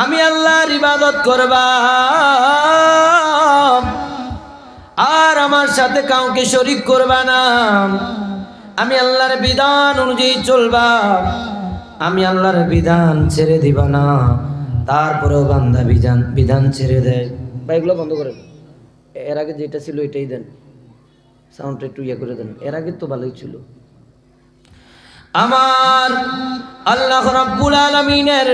আমি আল্লাহর ইবাদত করবা আর আমার সাথে কাউকে শরীক করবা না। আমি আল্লাহর বিধান অনুযায়ী চলবা, আমি আল্লাহর বিধান ছেড়ে দিবা না। তারপরেও বান্দা বিধান ছেড়ে দেয়। ভাই এগুলো বন্ধ করেন, এর আগে যেটা ছিল এটাই দেন, সাউন্ডটা একটু ইয়ে করে দেন। এর আগে তো ভালোই ছিল। আমার আল্লাহ রাব্বুল আলামিনের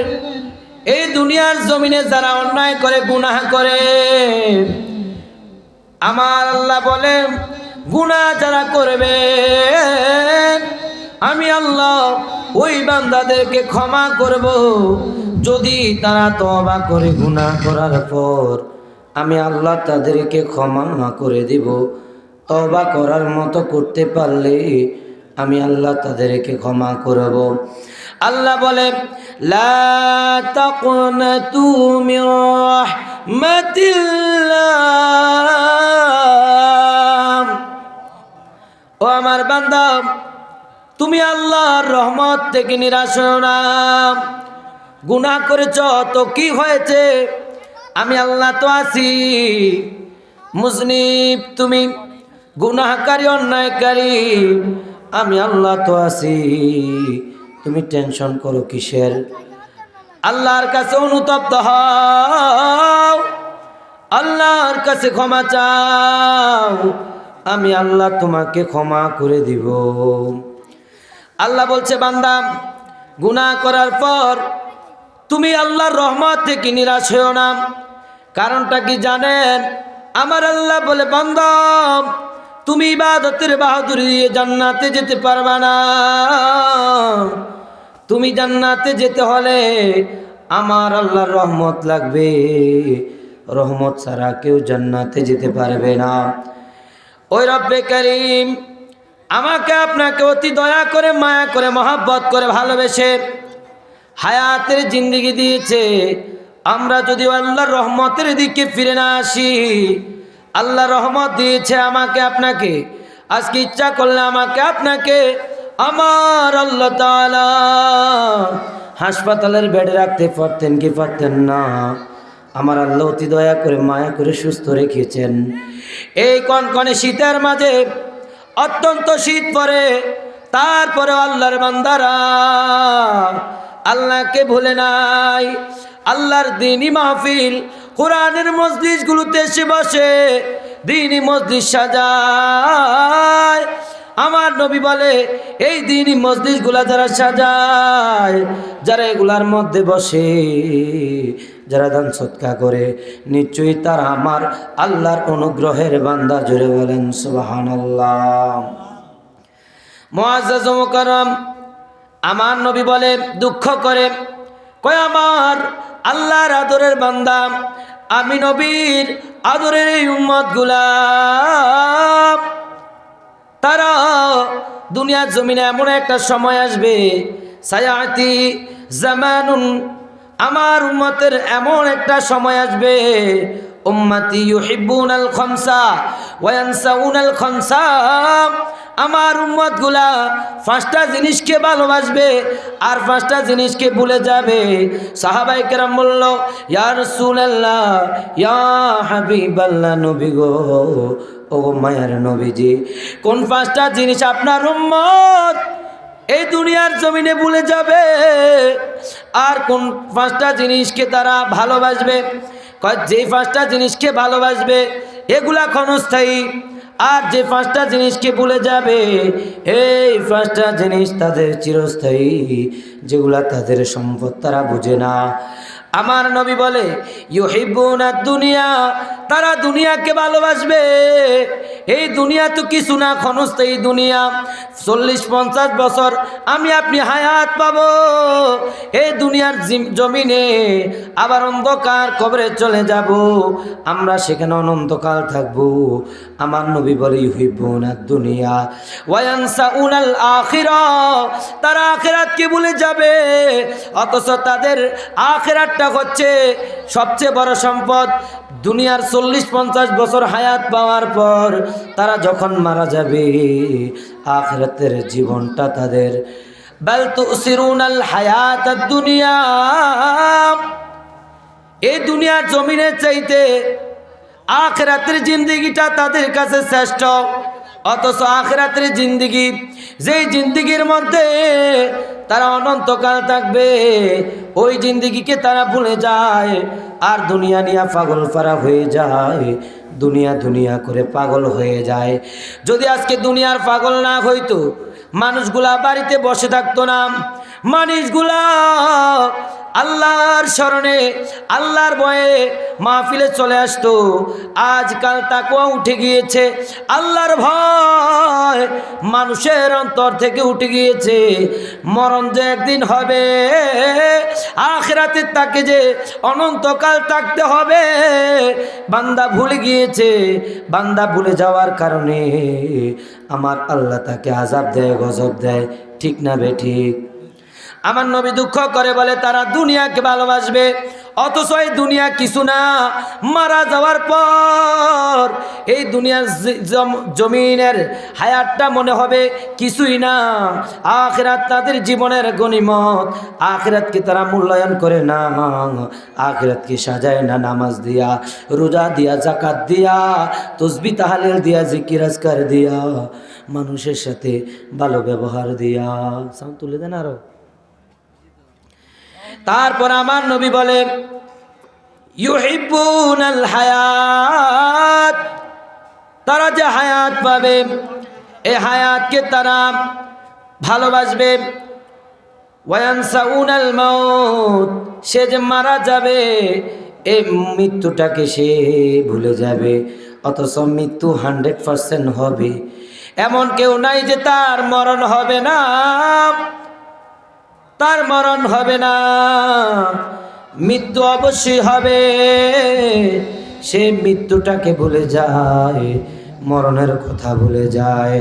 এই দুনিয়ার জমিনে যারা অন্যায় করে, গুনাহ করে, আমার আল্লাহ বলে গুনাহ যারা করবে আমি আল্লাহ ওই বান্দাদেরকে ক্ষমা করব যদি তারা তওবা করে। গুনাহ করার পর আমি আল্লাহ তাদেরকে ক্ষমা করে দিব। তওবা করার মতো করতে পারলে আমি আল্লাহ তাদেরকে ক্ষমা করব। আল্লাহ বলে লা তাকুনাতু মির রাহমাতিল্লাহ। ও আমার বান্দা, তুমি আল্লাহর রহমত থেকে নিরাশ হও না। গুনাহ করেছ তো কি হয়েছে, আমি আল্লাহ তো আছি। মুজনিব তুমি, গুনাহকারী, অন্যায়কারী, আমি আল্লাহ তো আছি। তুমি টেনশন করো কিসের? আল্লাহর কাছে অনুতপ্ত হও, আল্লাহর কাছে ক্ষমা চাও, আমি আল্লাহ তোমাকে ক্ষমা করে দিব। আল্লাহ বলছে বান্দা গুনাহ করার পর তুমি আল্লাহর রহমত থেকে নিরাশ হও না। কারণটা কি জানেন? আমার আল্লাহ বলে বান্দা তুমি ইবাদতের বাহাদুরি দিয়ে জান্নাতে যেতে পারবা না। তুমি জান্নাতে যেতে হলে আমার আল্লাহর রহমত লাগবে। রহমত ছাড়া কেউ জান্নাতে যেতে পারবে না। ওই রব্বে কারীম আমাকে আপনাকে অতি দয়া করে, মায়া করে, মহব্বত করে, ভালোবেসে হায়াতের জিন্দেগি দিয়েছে। আমরা যদি আল্লাহর রহমতের দিকে ফিরে না আসি, আল্লাহ রহমত দিয়েছে আমাকে আপনাকে, আজকে ইচ্ছা করলে আমাকে আপনাকে আমার আল্লাহ তাআলা হাসপাতালের বেডে রাখতে পারতেন কি পারতেন না? আমার আল্লাহ অতি দয়া করে, মায়া করে সুস্থ রেখেছেন। এই কনকনে শীতের মাঝে অত্যন্ত শীত পড়ে, তারপরে আল্লাহর বান্দারা আল্লাহকে ভুলে নাই। আল্লাহর দ্বীনি মাহফিল, কোরআনের মজলিসগুলোতে এসে বসে দ্বীনি মজলিস সাজায়। আমার নবী বলে এই দ্বীনি মজলিসগুলা যারা সাজায়, যারা এগুলার মধ্যে বসে, যারা দান সদকা করে, নিশ্চয়ই তারা আমার আল্লাহর অনুগ্রহের বান্দা। জোরে বলেন সুবহানাল্লাহ। মুআজ্জাজ ও মুকাররম, আমার নবী বলে দুঃখ করে কয় আমার আল্লাহর আদরের বান্দা, আমি নবীর আদরের এই উম্মতগুলা তারা দুনিয়ার জমিনে এমন একটা সময় আসবে, সায়াতি জামানুন, আমার উম্মতের এমন একটা সময় আসবে, উম্মতি ইউহিব্বুনাল খামসা ওয়া ইয়ানসাউনাল খামসা, আমার উম্মতগুলা পাঁচটা জিনিসকে ভালোবাসবে আর পাঁচটা জিনিসকে ভুলে যাবে। সাহাবায়ে কেরাম বলল ইয়া রাসূলুল্লাহ, ইয়া হাবিবাল্লাহ, নবী গো, ও মায়ার নবীজি, কোন পাঁচটা জিনিস আপনার উম্মত এই দুনিয়ার জমিনে ভুলে যাবে আর কোন পাঁচটা জিনিসকে তারা ভালোবাসবে? যে পাঁচটা জিনিসকে ভালোবাসবে এগুলা ক্ষণস্থায়ী, আর যে পাঁচটা জিনিসকে ভুলে যাবে এই পাঁচটা জিনিস তাদের চিরস্থায়ী, যেগুলা তাদের সম্পদ তারা বুঝে না। আমার নবী বলে ইউহিব্বুনাদ দুনিয়া, তারা দুনিয়াকে ভালোবাসবে। এই দুনিয়া তো কিছু না, ক্ষণস্থায়ী দুনিয়া। 40-50 বছর আমি আপনি হায়াত পাবো এই দুনিয়ার জমিনে, আবার অন্ধকার কবরে চলে যাব, আমরা সেখানে অনন্তকাল থাকবো। আমার নবী বলে ইউহিব্বুনাদ দুনিয়া ওয়া ইয়ানসাউনাল আখিরাহ, তারা আখিরাতকে ভুলে যাবে, অথচ তাদের আখিরাতটা হচ্ছে সবচেয়ে বড় সম্পদ। দুনিয়ার 40-50 বছর হায়াত পাওয়ার পর তারা যখন মারা যাবে, আখিরাতের জীবনটা তাদের বাল তুসিরুনাল হায়াতাদ দুনিয়া, এই দুনিয়ার জমিনের চাইতে আখিরাতের জিন্দেগিটা তাদের কাছে শ্রেষ্ঠ। অথচ আখিরাতের জিন্দেগি, যেই জিন্দেগির মধ্যে তারা অনন্তকাল থাকবে, ওই জিন্দেগিকে তারা ভুলে যায় আর দুনিয়া নিয়ে পাগল পারা হয়ে যায়, দুনিয়া দুনিয়া করে পাগল হয়ে যায়। যদি আজকে দুনিয়ার পাগল না হইতো, মানুষগুলা বাড়িতে বসে থাকতো না, মানুষগুলা আল্লাহর স্মরণে আল্লাহর ভয়ে মাহফিলে চলে আসতো। আজকাল তাকওয়া উঠে গিয়েছে, আল্লাহর ভয় মানুষের অন্তর থেকে উঠে গিয়েছে। মরণ যে একদিন হবে, আখিরাতে তাকে যে অনন্তকাল থাকতে হবে, বান্দা ভুলে গিয়েছে। বান্দা ভুলে যাওয়ার কারণে আমার আল্লাহ তাকে আযাব দেয়, গজব দেয়। ঠিক না বেঠিক? আমার নবী দুঃখ করে বলে তারা দুনিয়াকে ভালোবাসবে, অথচ এই দুনিয়া কিছু না। মারা যাওয়ার পর এই দুনিয়ার জমিনের হায়াতটা মনে হবে কিছুই না। আখিরাত তাদের জীবনের গনিমত, আখিরাতকে তারা মূল্যায়ন করে না, আখিরাতকে সাজায় না নামাজ দিয়া, রোজা দিয়া, যাকাত দিয়া, তাসবিহ তাহলিল দিয়া, জিকির আজকার দিয়া, মানুষের সাথে ভালো ব্যবহার দিয়া। সাউন্ড তুলে দেন আরো। তারপর আমার নবী বলেন ইউহিব্বুনাল হায়াত, তারা যে হায়াত পাবে, এই হায়াতকে তারা ভালোবাসবে। ওয়ায়ানসাউনাল মাউত, সে যে মারা যাবে, এই মৃত্যুটাকে সে ভুলে যাবে। অথচ মৃত্যু 100% হবে, এমন কেউ নাই যে তার মরণ হবে না, তার মরণ হবে না। মৃত্যু অবশ্যই হবে। সে মৃত্যুটাকে ভুলে যায়, মরণের কথা ভুলে যায়।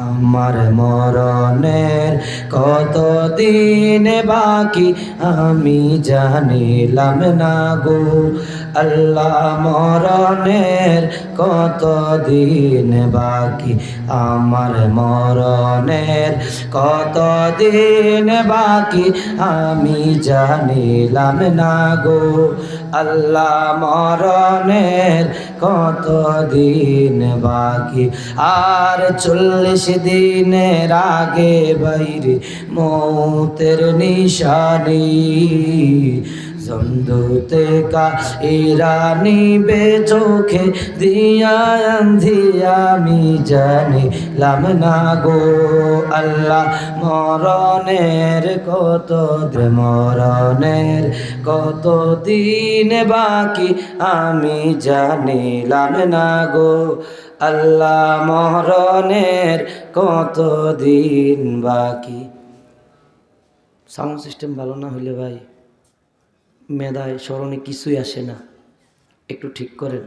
আমার মরণের কত দিন বাকি আমি জানিলাম না গো আল্লাহ, মরণের কত দিন বাকি, আমার মরণের কত দিন বাকি আমি জানিলাম না গো আল্লাহ, মরণের কত দিন বাকি। আর 40 দিনের আগে বাইরে মৌতের নিশানি, জমদুতে কা ইরানি বে চোখে দিয়া আন্ধিয়া আমি জানিলাম না গো আল্লাহ, মরণের কত মরণের কত দিন বাকি আমি জানিলাম না গো আল্লাহ, মরণের কত দিন বাকি। সাউন্ড সিস্টেম ভালো না হইলে ভাই মেধায় স্মরণে কিছুই আসে না, একটু ঠিক করেন।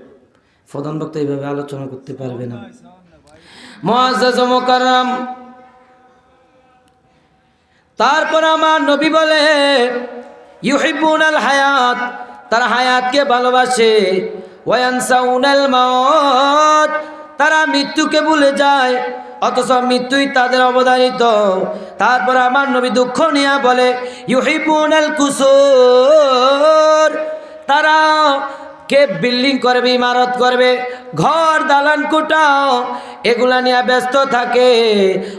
প্রধান বক্তা এইভাবে আলোচনা করতে পারবে না। মুআজ্জাজ ও মুকাররম, তারপর আমার নবী বলে ইউহিব্বুনাল হায়াত, তারা হায়াতকে ভালোবাসে। ওয়ায়ানসাউনাল মাউত, তারা মৃত্যুকে ভুলে যায়, অথচ মৃত্যুই তাদের অবধারিত। তারপর আমার নবী দুঃখ নিয়ে বলে ইউহিব্বুনাল কুসুর, তারা কে বিল্ডিং করবে, ইমারত করবে, ঘর দালান কোটাও, এগুলা নিয়ে ব্যস্ত থাকে।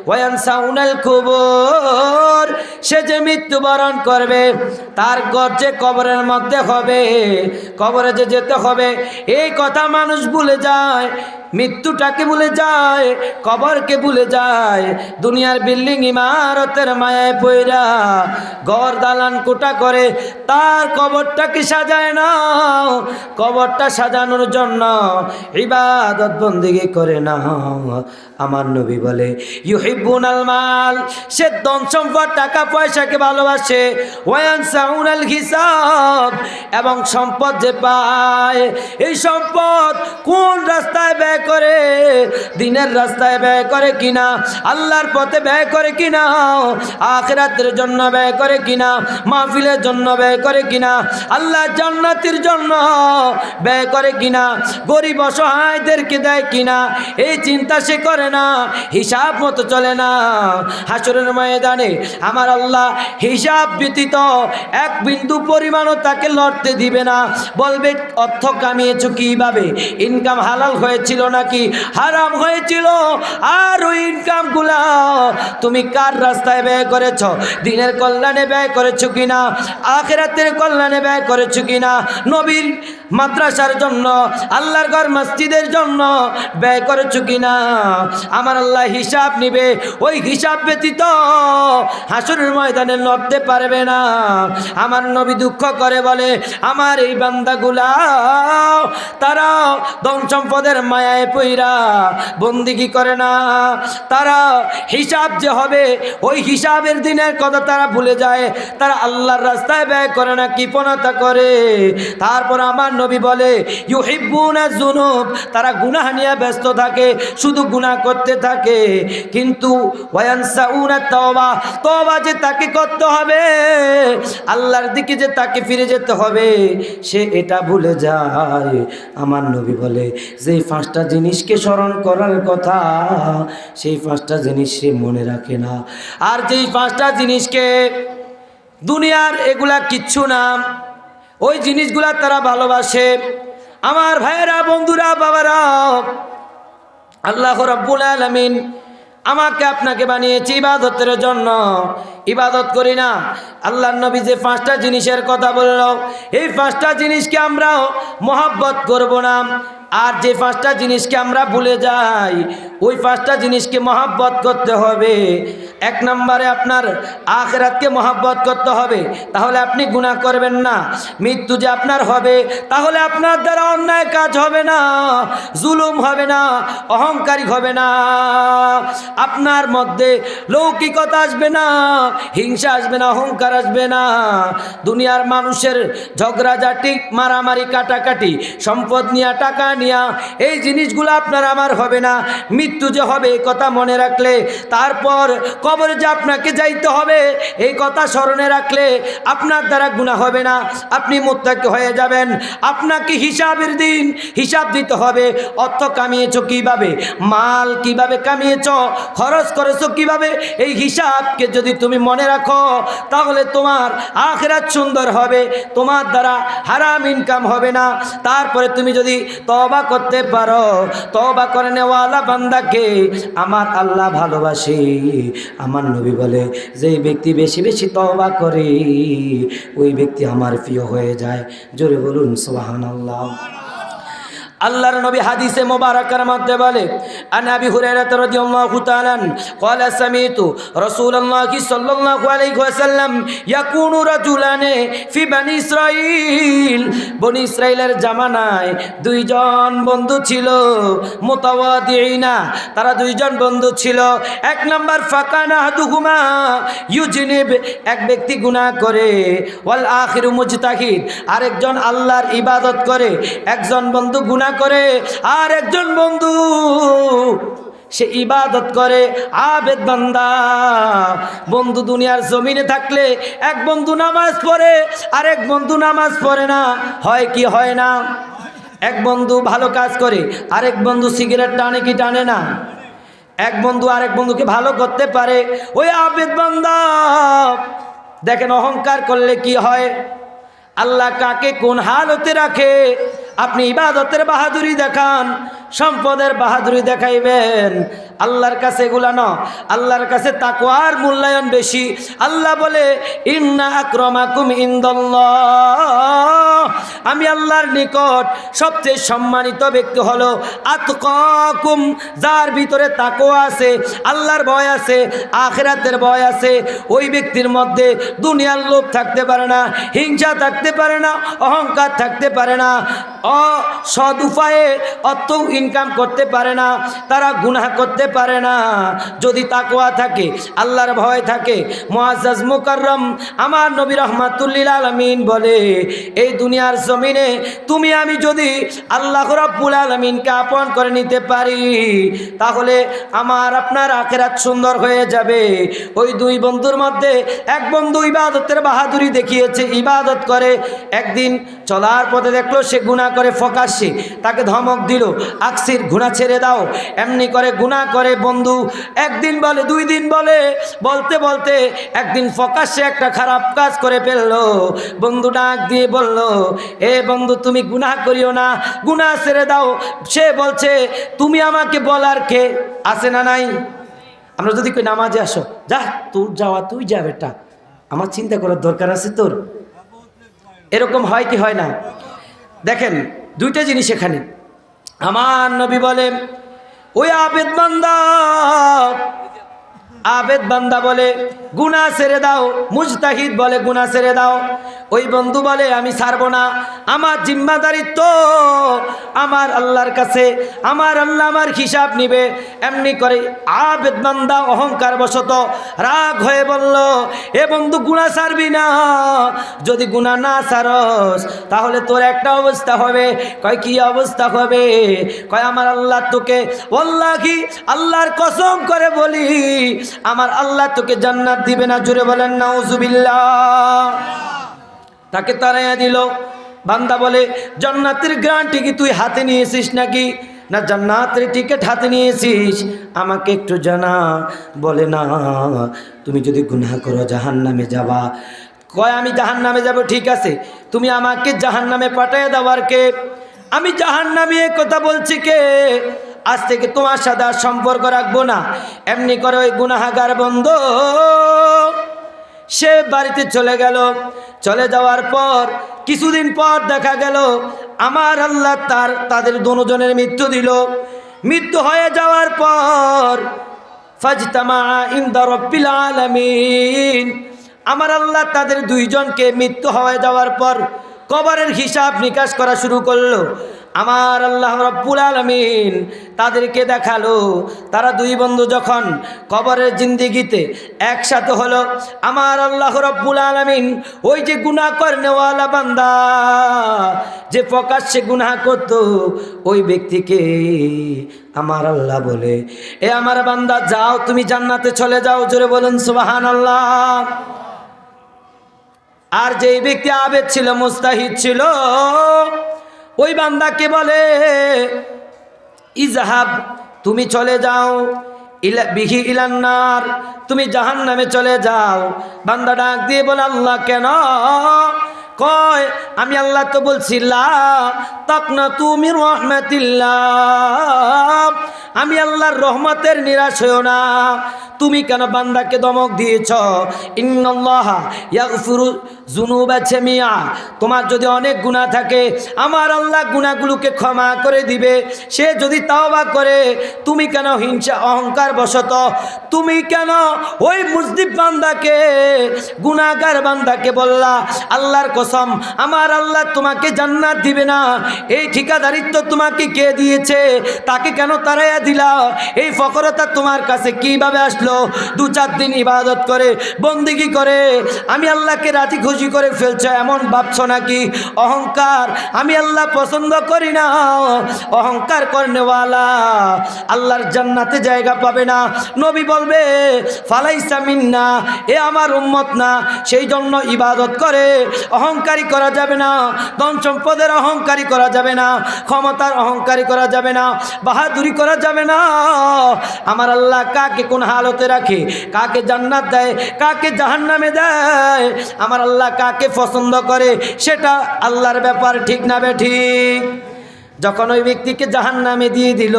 ওয়ায়ানসাউনাল কুবুর, সে যে মৃত্যুবরণ করবে, তার ঘর যে কবরের মধ্যে হবে, কবরে যে যেতে হবে, এই কথা মানুষ ভুলে যায়। মৃত্যুটাকে ভুলে যায়, কবরকে ভুলে যায়। দুনিয়ার বিল্ডিং ইমারতের মায়ায় পইরা ঘর দালান কোটা করে তার কবরটাকে সাজায় না, কবরটা সাজানোর জন্য ইবাদত বন্দেগী করে না। আমার নবী বলে ইউহিব্বুনাল মাল, সে ধন সম্পদ টাকা পয়সাকে ভালোবাসে। ওয়ায়ানসাউনাল হিসাব, এবং সম্পদ যে পায়, এই সম্পদ কোন রাস্তায় ব্যয় করে, দিনের রাস্তায় ব্যয় করে কিনা, আল্লাহর পথে ব্যয় করে কিনা, আখিরাতের জন্য ব্যয় করে কিনা, মাহফিলের জন্য ব্যয় করে কিনা, আল্লাহ জান্নাতের জন্য ব্যয় করে কিনা, গরিব অসহায়দেরকে দেয় কিনা, এই চিন্তা সে করে না, হিসাব মতো চলে না। হাসরের ময়দানে আমার আল্লাহ হিসাব ব্যতীত এক বিন্দু পরিমাণও তাকে লড়তে দিবে না। বলবে অর্থ কামিয়েছো কিভাবে, ইনকাম হালাল হয়েছিল নাকি হারাম হয়েছিল, আর ওই ইনকামগুলা তুমি কার রাস্তায় ব্যয় করেছো, দিনের কল্যাণে ব্যয় করেছো কিনা, আখিরাতের কল্যাণে ব্যয় করেছো কিনা, নবীর মাদ্রাসার জন্য, আল্লাহর ঘর মসজিদের জন্য ব্যয় করেছো কিনা। আমার আল্লাহ হিসাব নিবে, ওই হিসাব ব্যতীত হাসরের ময়দানে লড়তে পারবে না। আমার নবী দুঃখ করে বলে, আমার এই বান্দাগুলা তারা ধন সম্পদের মায়ায় পইরা বন্দিগি করে না, তারা হিসাব যে হবে ওই হিসাবের দিনের কথা তারা ভুলে যায়, তারা আল্লাহর রাস্তায় ব্যয় করে না, কৃপণতা করে। তারপর আমার নবী বলে, ইউহিব্বুনা যুনুব, তারা গুনাহ নিয়ে ব্যস্ত থাকে, শুধু গুনাহ করতে থাকে, কিন্তু ওয়ায়ানসাউনা তাওবা, তওবা যে তাকে করতে হবে, আল্লাহর দিকে যে তাকে ফিরে যেতে হবে, সে এটা ভুলে যায়। আমার নবী বলে, যেই পাঁচটা জিনিসকে স্মরণ করার কথা সেই পাঁচটা জিনিস সে মনে রাখে না, আর যেই পাঁচটা জিনিসকে দুনিয়ার এগুলা কিচ্ছু না, ওই জিনিসগুলা তারা ভালোবাসে। আমার ভাইয়েরা, বন্ধুরা, বাবারা, আল্লাহ রাব্বুল আলামিন আমাকে আপনাকে বানিয়েছে ইবাদতের জন্য, ইবাদত করি না। আল্লাহর নবী যে পাঁচটা জিনিসের কথা বলল, এই পাঁচটা জিনিসকে আমরা মহব্বত করব না, আর যে পাঁচটা জিনিসকে আমরা ভুলে যাই ওই পাঁচটা জিনিসকে মহব্বত করতে হবে। এক নম্বরে আপনার আখিরাতকে মহব্বত করতে হবে, তাহলে আপনি গুনাহ করবেন না। মৃত্যু যে আপনার হবে, তাহলে আপনার দ্বারা অন্যায় কাজ হবে না, জুলুম হবে না, অহংকারী হবে না, আপনার মধ্যে লৌকিকতা আসবে না, হিংসা আসবে না, অহংকার আসবে না, দুনিয়ার মানুষের ঝগড়াঝাটি, মারামারি, কাটাকাটি, সম্পদ নিয়া, টাকা নিয়া, এই জিনিসগুলো আপনার আমার হবে না। মৃত্যু যে হবে এই কথা মনে রাখলে, তারপর কবরে যে আপনাকে যাইতে হবে এই কথা স্মরণে রাখলে আপনার দ্বারা গুনাহ হবে না, আপনি মুত্তাকি হয়ে যাবেন। আপনাকে হিসাবের দিন হিসাব দিতে হবে, অর্থ কামিয়েছো কিভাবে, মাল কিভাবে কামিয়েছো, খরচ করেছো কিভাবে, এই হিসাবকে যদি তুমি মনে রাখো তাহলে তোমার আখিরাত সুন্দর হবে, তোমার দ্বারা হারাম ইনকাম হবে না। তারপরে তুমি যদি তওবা করতে পারো, তওবা করে নেওয়ালা বান্দাকে আমার আল্লাহ ভালোবাসে। আমার নবী বলে, যেই ব্যক্তি বেশি বেশি তওবা করে ওই ব্যক্তি আমার প্রিয় হয়ে যায়। জোরে বলুন সুবহানাল্লাহ। আল্লাহর নবী হাদিসে মুবারাকার মধ্যে বলে, আন আবি হুরায়রা রাদিয়াল্লাহু তাআলা ক্বালা সামিতু রাসূলুল্লাহি সাল্লাল্লাহু আলাইহি ওয়াসাল্লাম ইয়াকুনু রাজুলানে ফি বনি ইসরাঈল, বনি ইসরাইলের জামানায় দুইজন বন্ধু ছিল, মুতাওয়াদিঈনা, তারা দুইজন বন্ধু ছিল। এক নাম্বার ফাকানা আহাদুহুমা ইউজনিব, এক ব্যক্তি গুনাহ করে, ওয়াল আখিরু মুজতাহিদ, আরেকজন আল্লাহর ইবাদত করে। একজন বন্ধু গুনাহ করে আর একজন বন্ধু সে ইবাদত করে, আবেদ বান্দা। বন্ধু দুনিয়ার জমিনে থাকলে এক বন্ধু নামাজ পড়ে আর এক বন্ধু নামাজ পড়ে না, হয় কি হয় না? এক বন্ধু ভালো কাজ করে, আরেক বন্ধু সিগারেট টানে কি টানে না? এক বন্ধু আরেক বন্ধুকে ভালো করতে পারে, ওই আবেদ বান্দা। দেখেন অহংকার করলে কি হয়, আল্লাহ কাকে কোন হালতে রাখে। আপনি ইবাদতের বাহাদুরি দেখান, সম্পদের বাহাদুরি দেখাইবেন, আল্লাহর কাছে এগুলা না, আল্লাহর কাছে তাকওয়ার মূল্যায়ন বেশি। আল্লাহ বলে, ইন্না আকরামাকুম ইনদাল্লাহ, আমি আল্লাহর নিকট সবচেয়ে সম্মানিত ব্যক্তি হলো আতকাকুম, যার ভিতরে তাকওয়া আছে, আল্লাহর ভয় আছে, আখিরাতের ভয় আছে। ওই ব্যক্তির মধ্যে দুনিয়ার লোভ থাকতে পারে না, হিংসা থাকতে পারে না, অহংকার থাকতে পারে না, অসৎ উপায়ে অর্থ ইনকাম করতে পারে না, তারা গুনাহ করতে পারে না। যদি তাকওয়া থাকে, আল্লাহর ভয় থাকে, মুআজ্জাজ মুকাররম আমার নবী রাহমাতুল্লিল আলামিন বলে, এই দুনিয়ার জমিনে তুমি আমি যদি আল্লাহ রাব্বুল আলামিনকে আপন করে নিতে পারি তাহলে আমার আপনার আখিরাত সুন্দর হয়ে যাবে। ওই দুই বন্ধুর মধ্যে এক বন্ধু ইবাদতের বাহাদুরি দেখিয়েছে, ইবাদত করে। একদিন চলার পথে দেখলো সে গুনাহ করে প্রকাশ্যে তাকে ধমক দিল, আকসির গুনাহ ছেড়ে দাও। এমনি করে গুনাহ করে বন্ধু একদিন বলে, 2 দিন বলে, বলতে বলতে একদিন প্রকাশ্যে একটা খারাপ কাজ করে ফেললো। বন্ধু ডাক দিয়ে বলল, এ বন্ধু তুমি গুনাহ করিও না, গুনাহ ছেড়ে দাও। সে বলছে, তুমি আমাকে বলার কে আছে না নাই? আমরা যদি কই নামাজে আসো, যা তোর যাওয়া তুই যা বেটা, আমার চিন্তা করার দরকার আছে তোর? এরকম হয় কি হয় না? দেখেন 2টা জিনিস এখানে। আমার নবী বলে, ওই আবেদ বান্দা বলে গুনাহ ছেড়ে দাও, মুজতাহিদ বলে গুনাহ ছেড়ে দাও। ওই বন্ধু বলে আমি ছাড়বো না, আমার জিম্মাদারিত্ব আমার আল্লাহর কাছে, আমার আল্লাহ আমার হিসাব নিবে। এমনি করে আবেদ বান্দা অহংকার বশত রাগ হয়ে বলল, এ বন্ধু গুনাহ ছাড়বি না, যদি গুনাহ না ছাড়স তাহলে তোর একটা অবস্থা হবে। কয় কি অবস্থা হবে? কয় আমার আল্লাহ তোকে, ওয়াল্লাহি আল্লাহর কসম করে বলি, আমার আল্লাহ তোকে জান্নাত দিবে না। জোরে বলেন নাউজুবিল্লাহ। তাকে তাড়াইয়া দিল। বান্দা বলে, জান্নাতের গ্যারান্টি কি তুই হাতে নিয়েছিস নাকি? না, জান্নাতের টিকিট হাতে নিয়েছিস, আমাকে একটু জানা। বলে না, তুমি যদি গুনাহ করো জাহান্নামে যাবা। কয় আমি জাহান্নামে যাব, ঠিক আছে, তুমি আমাকে জাহান্নামে পাঠিয়ে দেওয়ার কে? আমি জাহান্নামে কথা বলছি কে? আজ থেকে তোমার সাথে আর সম্পর্ক রাখবো না। এমনি করে ওই গুনাহগার বন্ধু সে বাড়িতে চলে গেল। চলে যাওয়ার পর কিছুদিন পর দেখা গেল আমার আল্লাহ তাদের দুজনের মৃত্যু দিল। মৃত্যু হয়ে যাওয়ার পর ফাজতামা ইনদা রাব্বিল আলামিন, আমার আল্লাহ তাদের 2 জনকে মৃত্যু হয়ে যাওয়ার পর কবরের হিসাব নিকাশ করা শুরু করলো। আমার আল্লাহ রাব্বুল আলামিন তাদেরকে দেখালো, তারা 2 বন্ধু যখন কবরের জিন্দেগিতে একসাথে হলো, আমার আল্লাহ রাব্বুল আলামিন ওই যে গুনাহ করনেওয়ালা বান্দা, যে প্রকাশ্যে গুনাহ করত, ওই ব্যক্তিকে আমার আল্লাহ বলে, এ আমার বান্দা যাও, তুমি জান্নাতে চলে যাও। জোরে বলুন সুবহানাল্লাহ। আর যেই ব্যক্তি আবেদ ছিল, মুস্তাহিদ ছিল, ওই বান্দাকে বলে, ইজহাব, তুমি চলে যাও, বিহি ইলান্নার, তুমি জাহান্নামে চলে যাও। বান্দা ডাক দিয়ে বলে, আল্লাহ কেন? কয়, আমি আল্লাহ তো বলছি লা তাকনাতু মির রাহমাতিল্লাহ, আমি আল্লাহর রহমতের নিরাশ হইও না। তুমি কেন বান্দাকে ধমক দিয়েছ? ইন্নাল্লাহা ইয়াগফিরু যুনুবা জামিআ, তোমার যদি অনেক গুনাহ থাকে আমার আল্লাহ গুনাহগুলোকে ক্ষমা করে দিবে, সে যদি তাওবা করে। তুমি কেন হিংসা অহংকার বশত, তুমি কেন ওই মুজনিব বান্দাকে, গুনাহগার বান্দাকে বললা আল্লাহর কসম আমার আল্লাহ তোমাকে জান্নাত দিবে না? এই ঠিকাদারিত্ব তোমাকে কে দিয়েছে? তাকে কেন তাড়াইয়া দিলা? এই ফকরতা তোমার কাছে কিভাবে আসলো? 2-4 দিন ইবাদত করে, বন্দেগী করে আমি আল্লাহকে রাজি খুশি করে ফেলছো, এমন ভাবছো নাকি? অহংকার আমি আল্লাহ পছন্দ করি না। অহংকার করনেওয়ালা আল্লাহর জান্নাতে জায়গা পাবে না। নবী বলবে, ফালাইসা মিন্না, এ আমার উম্মত না। সেই জন্য ইবাদত করে অহংকারী করা যাবে না, ধন সম্পদের অহংকারী করা যাবে না, ক্ষমতার অহংকারী করা যাবে না, বাহাদুরি করা যাবে না। আমার আল্লাহ কাকে কোন হালতে রাখে, কাকে জান্নাত দেয়, কাকে জাহান্নামে দেয়, আমার আল্লাহ কাকে পছন্দ করে, সেটা আল্লাহর ব্যাপার, ঠিক না বেঠিক? যখন ওই ব্যক্তিকে জাহান্নামে দিয়ে দিল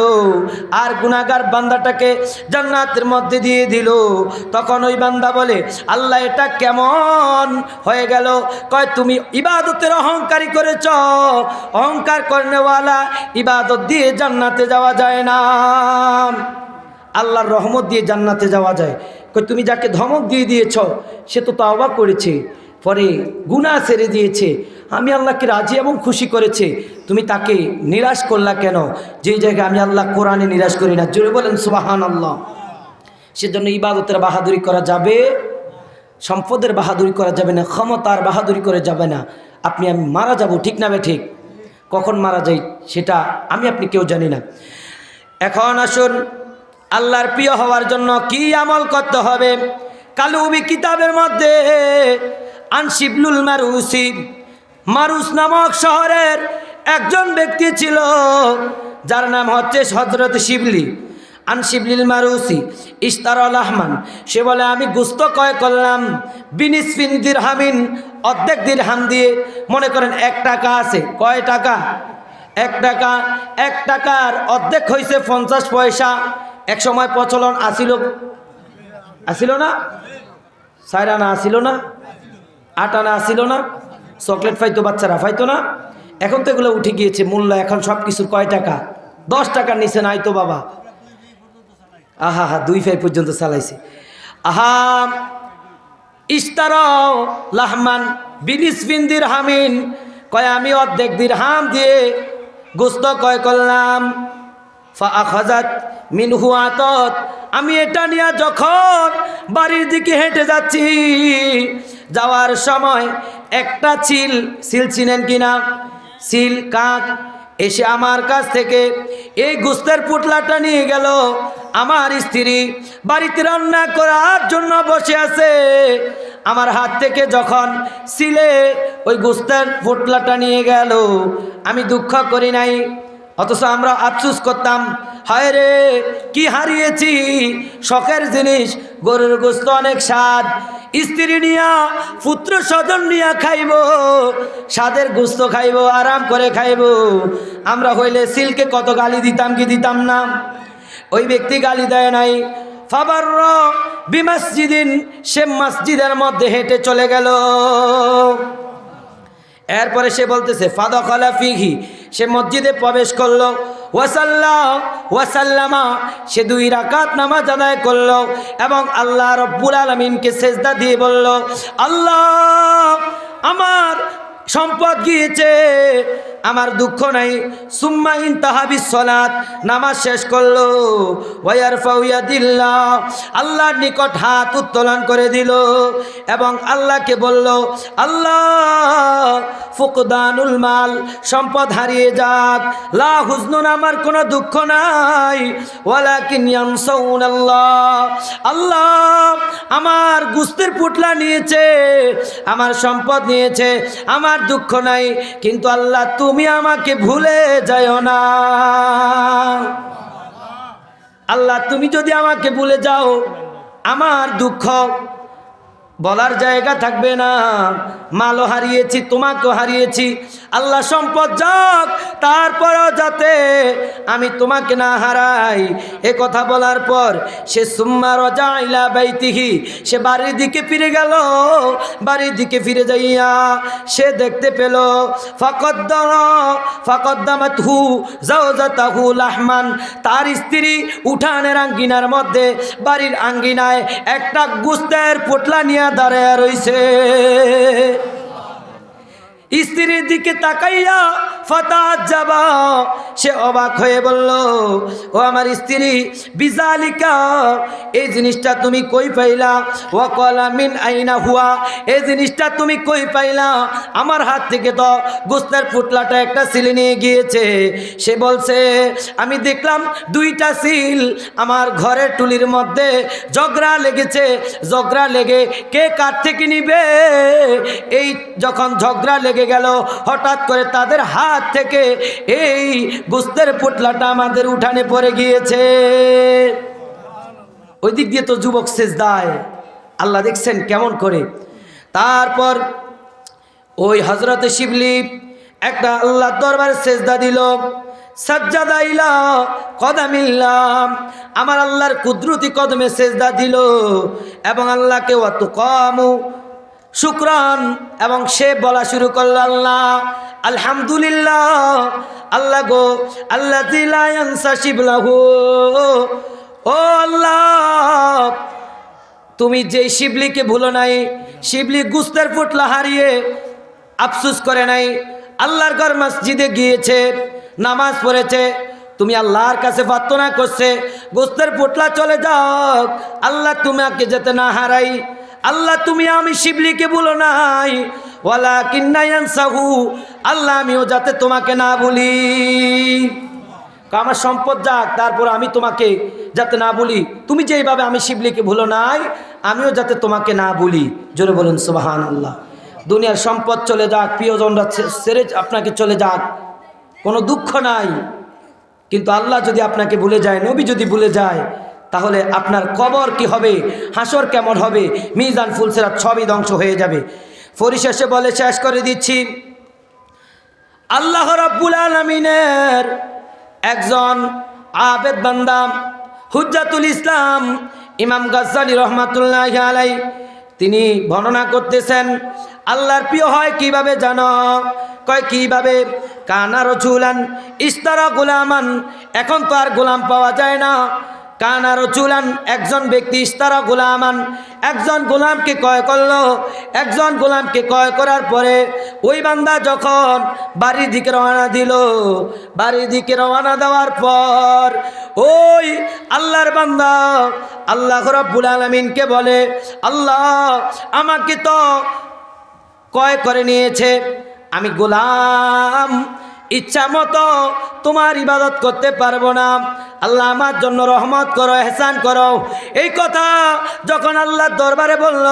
আর গুনাহগার বান্দাটাকে জান্নাতের মধ্যে দিয়ে দিল, তখন ওই বান্দা বলে, আল্লাহ এটা কেমন হয়ে গেল? কয়, তুমি ইবাদতের অহংকারী করেছ। অহংকার করনেওয়ালা ইবাদত দিয়ে জান্নাতে যাওয়া যায় না, আল্লাহর রহমত দিয়ে জান্নাতে যাওয়া যায়। কয়, তুমি যাকে ধমক দিয়ে দিয়েছ সে তো তাওবা করেছে, পরে গুনাহ ছেড়ে দিয়েছে, আমি আল্লাহকে রাজি এবং খুশি করেছে, তুমি তাকে নিরাশ করলা কেন? যেই জায়গায় আমি আল্লাহ কোরআনে নিরাশ করি না। জোরে বলেন সুবহানাল্লাহ। সেজন্য ইবাদতের বাহাদুরি করা যাবে, সম্পদের বাহাদুরি করা যাবে না, ক্ষমতার বাহাদুরি করে যাবে না। আপনি আমি মারা যাব, ঠিক না ঠিক? কখন মারা যাই সেটা আমি আপনি কেউ জানি না। এখন আসুন, আল্লাহর প্রিয় হওয়ার জন্য কি আমল করতে হবে? কালুবি কিতাবের মধ্যে আনশিবলুল মারুসি, মারুস নামক শহরের একজন ব্যক্তি ছিল যার নাম হচ্ছে হযরত শিবলি। আন শিবলিল মারুসি ইশতারাল আহমান, সে বলে আমি গোস্ত ক্রয় করলাম বিনিসফিন দিরহামিন, অর্ধেক দিরহাম দিয়ে। মনে করেন 1 টাকা আছে, কয় টাকা? 1 টাকা। 1 টাকার অর্ধেক হয়েছে 50 পয়সা। এক সময় প্রচলন আসিল না? 4 আনা আসিল না? 8 আনা আসিল না? চকলেট পাইতো বাচ্চারা, পাইতো না? এখন তো এগুলো উঠে গিয়েছে মূল্য। এখন সব কিছুর কয় টাকা? 10 টাকার নিচে নাই তো বাবা। আহা হা, 2 পাই পর্যন্ত চালাইছে। আহা, ইশতারাও লাহমান বিনিসফিন দিরহামিন, কয় আমি অর্ধেক দিরহাম দিয়ে গোস্ত ক্রয় করলাম। ফাআখাযাত মিনহু আতাত, আমি এটা নিয়ে যখন বাড়ির দিকে হেঁটে যাচ্ছি, যাওয়ার সময় একটা চিল চিনেন কিনা? চিল কাক এসে আমার কাছ থেকে এই গোস্তের পুটলাটা নিয়ে গেল। আমার স্ত্রী বাড়িতে রান্না করার জন্য বসে আছে, আমার হাত থেকে যখন সিলে ওই গোস্তের পুটলাটা নিয়ে গেল, আমি দুঃখ করি নাই, অথচ আমরা আফসোস করতাম, হায় রে কি হারিয়েছি। শখের জিনিস, গরুর গোস্ত অনেক স্বাদ, স্ত্রী নিয়া পুত্র স্বজন নিয়া খাইব, স্বাদের গোস্ত খাইব, আরাম করে খাইব। আমরা হইলে সিলকে কত গালি দিতাম কি দিতাম না? ওই ব্যক্তি গালি দেয় নাই। ফাবার বিমসজিদিন, সে মসজিদের মধ্যে হেঁটে চলে গেল। এরপরে সে বলতেছে ফাদাখালা ফিহি, সে মসজিদে প্রবেশ করলো। ওয়াসাল্লামা, সে 2 রাকাত নামাজ আদায় করলো এবং আল্লাহ রব্বুল আলামিনকে সেজদা দিয়ে বলল, আল্লাহ আমার সম্পদ গিয়েছে, আমার দুঃখ নাই। সুম্মা ইনতাহা বিসসালাত, নামাজ শেষ করলো। ওয়ারফাউ ইয়াদিল্লাহ, আল্লাহর নিকট হাত উত্তোলন করে দিল এবং আল্লাহকে বলল, আল্লাহ ফুকদানুল মাল, সম্পদ হারিয়ে যাক, লা হুজনুন, আমার কোনো দুঃখ নাই, ওয়ালাকিন ইয়ানসাউনাল্লাহ, আল্লাহ আমার গোস্তের পুটলা নিয়েছে, আমার সম্পদ নিয়েছে, আমার দুঃখ নাই, কিন্তু আল্লাহ তুমি আমাকে ভুলে যাও না। আল্লাহ তুমি যদি আমাকে ভুলে যাও, আমার দুঃখ বলার জায়গা থাকবে না। মালও হারিয়েছি, তোমাকেও হারিয়েছি, আল্লাহ সম্পদ যাক, তারপরও যাতে আমি তোমাকে না হারাই। এ কথা বলার পর সে সুম্মা রাজা ইলা বাইতিহি, সে বাড়ির দিকে ফিরে গেল। বাড়ির দিকে ফিরে যাইয়া সে দেখতে পেল ফাকদ্দামাতহু যাওজাতাহু লাহমান, তার স্ত্রী উঠানের আঙ্গিনার মধ্যে, বাড়ির আঙ্গিনায় একটা গোস্তের পোটলা নিয়ে দাঁড়ায় রইছে। স্ত্রীর দিকে তাকাইয়া ফাতাজ্জাবা, সে অবাক হয়ে বলল, ও আমার স্ত্রী, বিজালিকা, এই জিনিসটা তুমি কই পাইলা? ওয়া ক্বালা মিন আইনা হুয়া, এই জিনিসটা তুমি কই পাইলা? আমার হাত থেকে তো গোস্তের পুটলাটা একটা সিল নিয়ে গিয়েছে। সে বলছে, আমি দেখলাম 2টা সিল আমার ঘরের টুলির মধ্যে ঝগড়া লেগেছে, ঝগড়া লেগে কে কার থেকে নিবে। এই যখন ঝগড়া লেগে গেল, হঠাৎ করে তাদের হাত থেকে এই গোস্তের পুটলাটা আমাদের উঠানে পড়ে গিয়েছে। ওই দিক দিয়ে তো যুবক সেজদায়, আল্লাহ দেখছেন কেমন করে। তারপর ওই হযরতে শিবলি একটা আল্লাহ দরবারে সেজদা দিল। সাজ্জাদা ইলা কদামিল্লাহ, আমার আল্লাহর কুদরতি কদমে সেজদা দিল এবং আল্লাহকে ওয়াতুকামু শুকরান, এবং সে বলা শুরু করল, আল্লাহ আলহামদুলিল্লাহ, আল্লাহ গো আল্লাযী লা ইয়ানসা শিবলাহু, ও আল্লাহ তুমি যেই শিবলিকে ভুলো নাই, শিবলি গোস্তের পুটলা হারিয়ে আফসোস করে নাই, আল্লাহর ঘর মসজিদে গিয়েছে, নামাজ পড়েছে, তুমি আল্লাহর কাছে প্রার্থনা করছে গোস্তের পুটলা চলে যাও, আল্লাহ তোমাকে যাতে না হারাই, আল্লাহ তুমি আমি শিবলিকে ভুলো নাই, ওয়ালাকিন্না ইয়ানসাহু, আল্লাহ আমিও যাতে তোমাকে না ভুলি। আমার সম্পদ যাক, তারপর আমি তোমাকে যাতে না ভুলি, তুমি যেইভাবে আমি শিবলিকে ভুলো নাই, আমিও যাতে তোমাকে না ভুলি। জোরে বলুন সুবহানাল্লাহ। দুনিয়ার সম্পদ চলে যাক, প্রিয়জনরা ছেড়ে আপনাকে চলে যাক, কোনো দুঃখ নাই। কিন্তু আল্লাহ যদি আপনাকে ভুলে যায়, নবী যদি ভুলে যায়, তাহলে আপনার কবর কি হবে, হাসর কেমন হবে, মিজান ফুলসিরাত সবই ধ্বংস হয়ে যাবে। পরিশেষে বলে শেষ করে দিচ্ছি, আল্লাহ রাব্বুল আলামিনের একজন আবেদ বান্দা হুজ্জাতুল ইসলাম ইমাম গাজ্জালী রাহমাতুল্লাহি আলাইহি তিনি বর্ণনা করতেছেন, আল্লাহর প্রিয় হয় কিভাবে জানো? কয় কিভাবে? কানা রাজুলান ইস্তারা গোলামান, এখন তো আর গোলাম পাওয়া যায় না। কানা রাজুলান, একজন ব্যক্তি ইস্তারা গোলামান, একজন গোলামকে ক্রয় করলো। একজন গোলামকে ক্রয় করার পরে ওই বান্দা যখন বাড়ির দিকে রওনা দিল, বাড়ির দিকে রওনা দেওয়ার পর ওই আল্লাহর বান্দা আল্লাহ রাব্বুল আলামিনকে বলে, আল্লাহ আমাকে তো ক্রয় করে নিয়েছে, আমি গোলাম, ইচ্ছা মতো তোমার ইবাদত করতে পারবো না, আল্লাহ আমার জন্য রহমত করো, এহসান করো। এই কথা যখন আল্লাহর দরবারে বলল,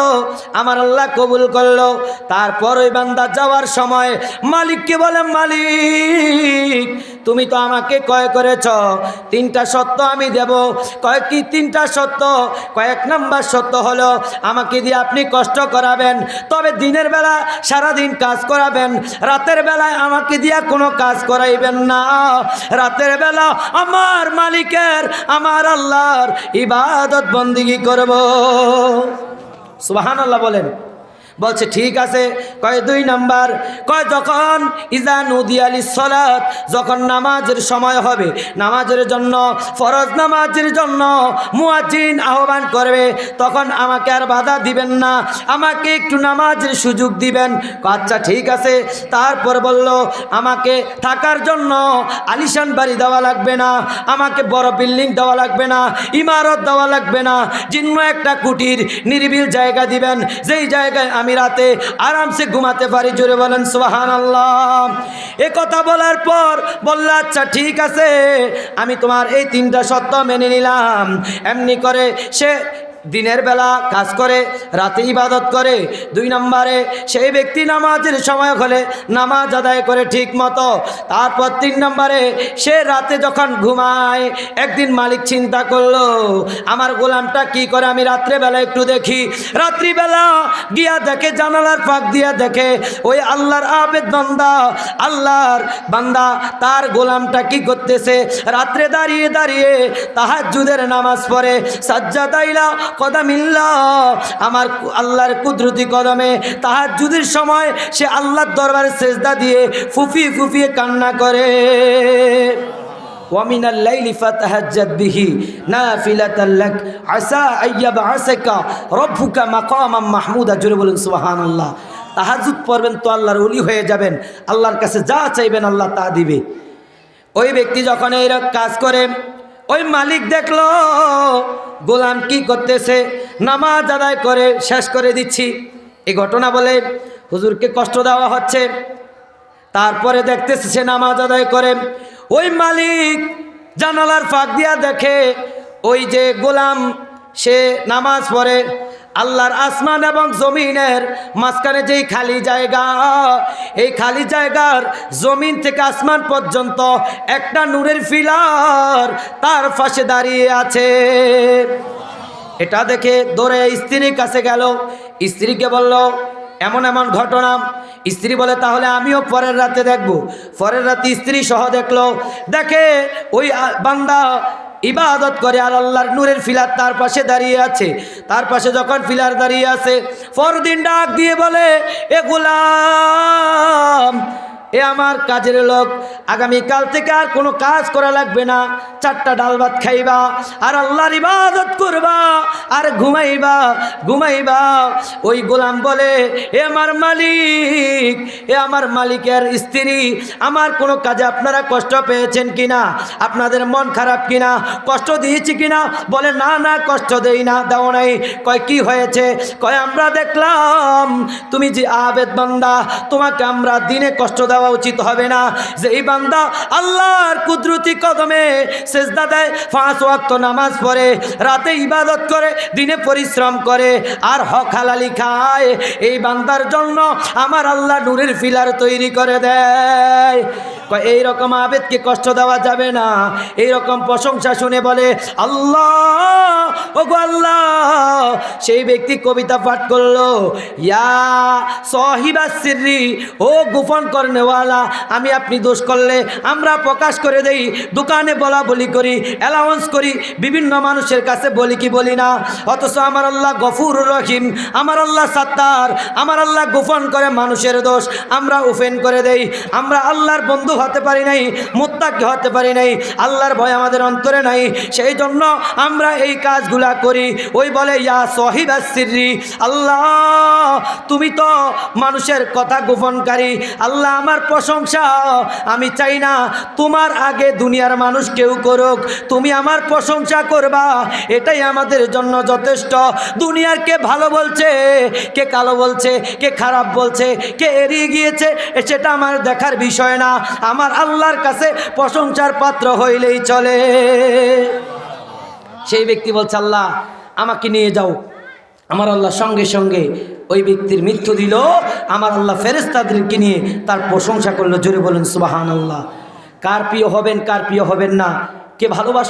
আমার আল্লাহ কবুল করলো। তারপর ওই বান্দা যাওয়ার সময় মালিককে বলে, মালিক তুমি তো আমাকে ক্রয় করেছ, 3টা সত্য আমি দেব। কয়েক কি 3টা সত্য? কয়েক নাম্বার সত্য হলো আমাকে দিয়ে আপনি কষ্ট করাবেন, তবে দিনের বেলা সারাদিন কাজ করাবেন, রাতের বেলায় আমাকে দিয়া কোনো কাজ করাইবেন না। রাতের বেলা আমার মালিকের, আমার আল্লাহর ইবাদত বন্দেগী করব। সুবহানাল্লাহ বলেন। বলছে ঠিক আছে। কয় 2 নাম্বার, কয় যখন ইজা নুদিয়া লিসসালাত, যখন নামাজের সময় হবে, নামাজের জন্য, ফরজ নামাজের জন্য মুয়াজ্জিন আহ্বান করবে, তখন আমাকে আর বাধা দিবেন না, আমাকে একটু নামাজের সুযোগ দিবেন। আচ্ছা ঠিক আছে। তারপর বলল, আমাকে থাকার জন্য আলিশান বাড়ি দেওয়া লাগবে না, আমাকে বড় বিল্ডিং দেওয়া লাগবে না, ইমারত দেওয়া লাগবে না, জীর্ণ একটা কুটির নিরিবিল জায়গা দিবেন, যেই জায়গায় আমি রাতে আরামসে ঘুমাতে পারি। জোরে বলেন সুবহানাল্লাহ। এ কথা বলার পর বলল, আচ্ছা ঠিক আছে, আমি তোমার এই 3টা শর্ত মেনে নিলাম। এমনি করে সে দিনের বেলা কাজ করে, রাতে ইবাদত করে। 2 নম্বরে সেই ব্যক্তি নামাজের সময় হলে নামাজ আদায় করে ঠিক মতো। তারপর 3 নম্বরে সে রাতে যখন ঘুমায়, একদিন মালিক চিন্তা করলো, আমার গোলামটা কি করে, আমি রাত্রেবেলা একটু দেখি। রাত্রিবেলা গিয়া দেখে, জানালার ফাঁক দিয়া দেখে ওই আল্লাহর আবেদ বান্দা, আল্লাহর বান্দা তার গোলামটা কি করতেছে, রাত্রে দাঁড়িয়ে দাঁড়িয়ে তাহাজ্জুদের নামাজ পড়ে, সাজ্জাদাইলা কদমিল্লাহ, আমার আল্লাহর কুদরতি কদমে তাহাজ্জুদের সময় সে আল্লাহর দরবারে সেজদা দিয়ে ফুফিয়ে ফুফিয়ে কান্না করে। ওয়ামিনাল লাইলি ফাতাহাজ্জাদ বিহি নাফিলাতাল লাক আসা আইয়াবআসাকা রাব্বুকা মাকামান মাহমুদা। জোরে বলেন সুবহানাল্লাহ। তাহাজ্জুদ পড়বেন তো আল্লাহর ওলি হয়ে যাবেন, আল্লাহর কাছে যা চাইবেন আল্লাহ তা দিবে। ওই ব্যক্তি যখন এই কাজ করে, ওই মালিক দেখলো গোলাম কি করতেছে, নামাজ আদায় করে শেষ করে দিচ্ছি। এই ঘটনা বলে হুজুরকে কষ্ট দেওয়া হচ্ছে। তারপরে দেখতেছে সে নামাজ আদায় করে। ওই মালিক জানালার ফাঁক দিয়া দেখে ওই যে গোলাম সে নামাজ পড়ে, আল্লাহর আসমান এবং জমিনের মাঝখানে যেই খালি জায়গা, এই খালি জায়গার জমিন থেকে আসমান পর্যন্ত একটা নূরের ফিলার তার পাশে দাঁড়িয়ে আছে। এটা দেখে দৌড়ে স্ত্রীর কাছে গেল, স্ত্রীকে বলল এমন এমন ঘটনা। স্ত্রী বলে তাহলে আমিও পরের রাতে দেখব। পরের রাতে স্ত্রী সহ দেখলো, দেখে ওই বান্দা ইবাদত করে আর আল্লাহর নূরের ফিলার তার পাশে দাঁড়িয়ে আছে। তার পাশে যখন ফিলার দাঁড়িয়ে আছে, পরদিন ডাক দিয়ে বলে, এ গোলাম, এ আমার কাজের লোক, আগামীকাল থেকে আর কোনো কাজ করা লাগবে না, 4টা ডাল ভাত খাইবা আর আল্লাহর ইবাদত করবা আর ঘুমাইবা। ওই গোলাম বলে, এ আমার মালিক, এ আমার মালিকের স্ত্রী, আমার কোনো কাজে আপনারা কষ্ট পেয়েছেন কিনা, আপনাদের মন খারাপ কিনা, কষ্ট দিয়েছি কিনা? বলে না না, কষ্ট দেই না, দাও নাই। কয় কি হয়েছে? কয় আমরা দেখলাম তুমি যে আবেদ বান্দা, তোমাকে আমরা দিনে কষ্ট দেওয়া উচিত হবে না। যে এই বান্দা আল্লাহর কুদরতি কদমে সেজদা দেয়, 5 ওয়াক্ত নামাজ পড়ে, রাতে ইবাদত করে, দিনে পরিশ্রম করে আর হক হালালি খায়, এই বান্দার জন্য আমার আল্লাহ নূরের ফিলার তৈরি করে দেয়। এইরকম আবেদকে কষ্ট দেওয়া যাবে না। এইরকম প্রশংসা শুনে বলে আল্লাহ, ওগো আল্লাহ। সেই ব্যক্তি কবিতা পাঠ করলো, ইয়া সাহিবা সিররি, ও গোপন করনেওয়ালা, আমি আপনি দোষ করলে আমরা প্রকাশ করে দেই, দোকানে বলা বলি করি, অ্যালাউন্স করি, বিভিন্ন মানুষের কাছে বলি কি বলি না। অথচ আমার আল্লাহ গফুর রহিম, আমার আল্লাহ সাত্তার, আমার আল্লাহ গোপন করে মানুষের দোষ আমরা ওপেন করে দেই। আমরা আল্লাহর বন্ধু হতে পারি নাই, মুত্তাকি হতে পারি নাই, আল্লাহর ভয় আমাদের অন্তরে নাই, সেই জন্য আমরা এই কাজগুলা করি। ওই বলে ইয়া সাহিবা সিররি, আল্লাহ তুমি তো মানুষের কথা গোপনকারী, আল্লাহ আমার প্রশংসা আমি চাই না তোমার আগে দুনিয়ার মানুষ কেউ করুক, তুমি আমার প্রশংসা করবা, এটাই আমাদের জন্য যথেষ্ট। দুনিয়ার কে ভালো বলছে, কে কালো বলছে, কে খারাপ বলছে, কে এড়িয়ে গিয়েছে, সেটা আমার দেখার বিষয় না। আমার আল্লাহর কাছে প্রশংসার পাত্র হইলেই চলে। সেই ব্যক্তি বলছে আল্লাহ আমাকে নিয়ে যাও। আমার আল্লাহ সঙ্গে সঙ্গে ওই ব্যক্তির মৃত্যু দিল। আমার আল্লাহ ফেরেশতাদেরকে নিয়ে তার প্রশংসা করলো। জোরে বলেন সুবহানাল্লাহ। কার প্রিয় হবেন, কার প্রিয় হবেন না, কে ভালোবাস